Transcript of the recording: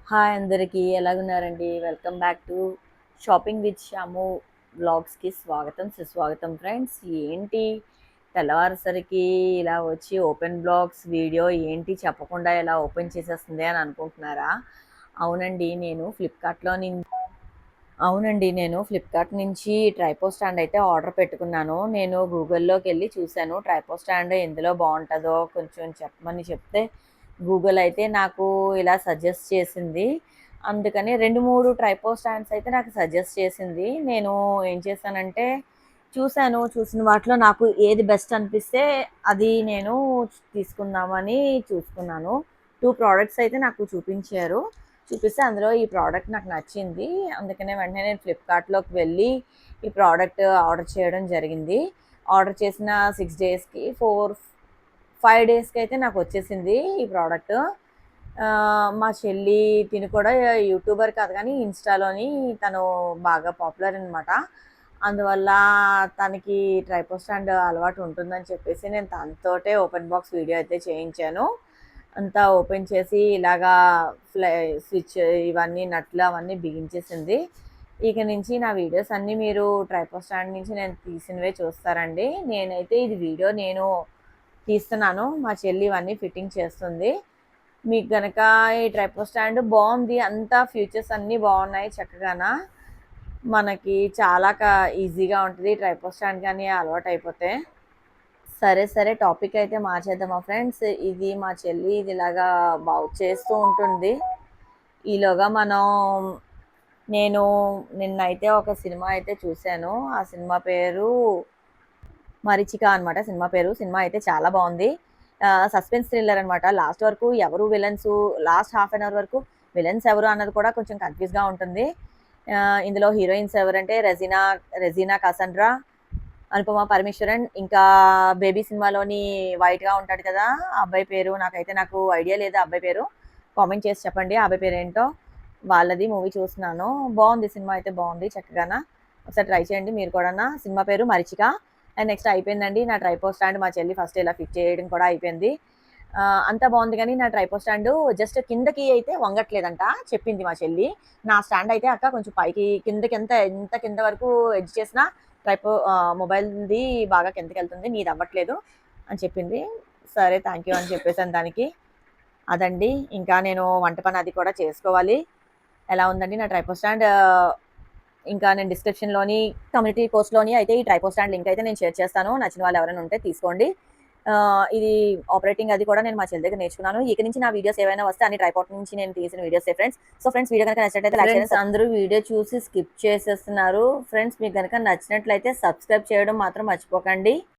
Hi అందరికీ ఎలాగున్నారండి? Welcome back to shopping with Shamu వ్లాగ్స్‌కి స్వాగతం, సుస్వాగతం ఫ్రెండ్స్. ఏంటి తెల్లవారేసరికి ఇలా వచ్చి ఓపెన్ బ్లాగ్స్ వీడియో ఏంటి చెప్పకుండా ఇలా ఓపెన్ చేసేస్తుంది అని అనుకుంటున్నారా? అవునండి. నేను ఫ్లిప్‌కార్ట్ నుంచి ట్రైపో స్టాండ్ అయితే ఆర్డర్ పెట్టుకున్నాను. నేను గూగుల్‌లోకెళ్ళి చూసాను. ట్రైపో స్టాండ్ ఎందులో బావుంటదో కొంచెం చెప్పమని చెప్తే, గూగుల్ అయితే నాకు ఇలా సజెస్ట్ చేసింది. అందుకని 2, 3 ట్రైపో స్టాండ్స్ అయితే నాకు సజెస్ట్ చేసింది. నేను ఏం చేశానంటే చూసాను. చూసిన వాటిలో నాకు ఏది బెస్ట్ అనిపిస్తే అది నేను తీసుకుందామని చూసుకున్నాను. 2 ప్రొడక్ట్స్ అయితే నాకు చూపించారు. చూపిస్తే అందులో ఈ ప్రోడక్ట్ నాకు నచ్చింది. అందుకనే వెంటనే నేను ఫ్లిప్‌కార్ట్‌లోకి వెళ్ళి ఈ ప్రోడక్ట్ ఆర్డర్ చేయడం జరిగింది. ఆర్డర్ చేసిన 6 డేస్‌కి 5 డేస్‌కి అయితే నాకొచ్చేసింది ఈ ప్రోడక్ట్. మా చెల్లి తిను కూడా యూట్యూబర్ కాదు కానీ ఇన్‌స్టాలోని తను బాగా పాపులర్ అనమాట. అందువల్ల తనకి ట్రైపో స్టాండ్ అలవాటు ఉంటుందని చెప్పేసి నేను తనతోటే ఓపెన్ బాక్స్ వీడియో అయితే చేయించాను. అంతా ఓపెన్ చేసి ఇలాగా స్విచ్ ఇవన్నీ నట్లు అవన్నీ బిగించేసింది. ఇక నుంచి నా వీడియోస్ అన్నీ మీరు ట్రైపో స్టాండ్ నుంచి నేను తీసినవే చూస్తారండి. నేనైతే ఇది వీడియో నేను తీస్తున్నాను. మా చెల్లి ఇవన్నీ ఫిట్టింగ్ చేస్తుంది. మీకు గనక ఈ ట్రైపో స్టాండ్ బావుంది. అంతా ఫీచర్స్ అన్నీ బావున్నాయి చక్కగాన. మనకి చాలా ఈజీగా ఉంటది ట్రైపో స్టాండ్ గాని అలవాటయిపోతే. సరే టాపిక్ అయితే మార్చేద్దామా ఫ్రెండ్స్. ఇది మా చెల్లి ఇది ఇలాగా బాగు చేస్తూ ఉంటుంది. ఈలోగా నేను నిన్నైతే ఒక సినిమా అయితే చూసాను. ఆ సినిమా పేరు 'మరీచిక' అనమాట సినిమా పేరు. సినిమా అయితే చాలా బావుంది. సస్పెన్స్ థ్రిల్లర్ అనమాట. లాస్ట్ వరకు ఎవరు villains, last half an hour వరకు విలన్స్ ఎవరు అన్నది కూడా కొంచెం కన్‌ఫ్యూజ్‌గా ఉంటుంది. ఇందులో హీరోయిన్స్ ఎవరంటే రెజీనా కసండ్రా, అనుపమ పరమేశ్వరన్, ఇంకా 'బేబీ' సినిమాలోని వైట్‌గా ఉంటాడు కదా! ఆ అబ్బాయి పేరు నాకు ఐడియా లేదు ఆ అబ్బాయి పేరు. కామెంట్ చేసి చెప్పండి ఆ అబ్బాయి పేరేంటో. వాళ్ళది మూవీ చూస్తున్నాను. బావుంది సినిమా అయితే బావుంది చక్కగాన. ఒకసారి ట్రై చేయండి మీరు కూడాన. సినిమా పేరు 'మరీచిక'. అండ్ నెక్స్ట్ అయిపోయిందండి నా ట్రైపో స్టాండ్ మా చెల్లి ఫస్ట్ ఇలా ఫిట్ చేయడం కూడా అయిపోయింది. అంతా బావుంది గానీ నా ట్రైపో స్టాండు జస్ట్ కిందకి అయితే వంగట్లేదంట చెప్పింది మా చెల్లి. నా స్టాండ్ అయితే అక్క కొంచెం పైకి కిందకి ఎంత కింద వరకు ఎడ్జ్ చేసినా మొబైల్‌ది బాగా కిందకెళ్తుంది. నీది అవ్వట్లేదు అని చెప్పింది. సరే థాంక్ యూ అని చెప్పేసాను దానికి. అదండి. ఇంకా నేను వంట పని అది కూడా చేసుకోవాలి. ఎలా ఉందండి నా ట్రైపో స్టాండ్. ఇంకా నేను డిస్క్రిప్షన్‌లోని, కమ్యూనిటీ పోస్ట్‌లోని అయితే ఈ ట్రైపో స్టాండ్ లింక్ అయితే నేను షేర్ చేస్తాను. నచ్చిన వాళ్ళు ఎవరైనా ఉంటే తీసుకోండి. ఇది ఆపరేటింగ్ అది కూడా నేను మా చెల్లి దగ్గర నేర్చుకున్నాను. ఇక నుంచి నా వీడియోస్ ఏవైనా వస్తే అన్ని ట్రైపాడ్ నుంచి నేను తీసిన వీడియోసే ఫ్రెండ్స్. సో ఫ్రెండ్స్ వీడియో గనుక నచ్చినట్లయితే లైక్ చేయండి. అందరూ వీడియో చూసి స్కిప్ చేసేస్తున్నారు. ఫ్రెండ్స్ మీకు గనుక నచ్చినట్లయితే సబ్స్క్రైబ్ చేయడం మాత్రం మర్చిపోకండి.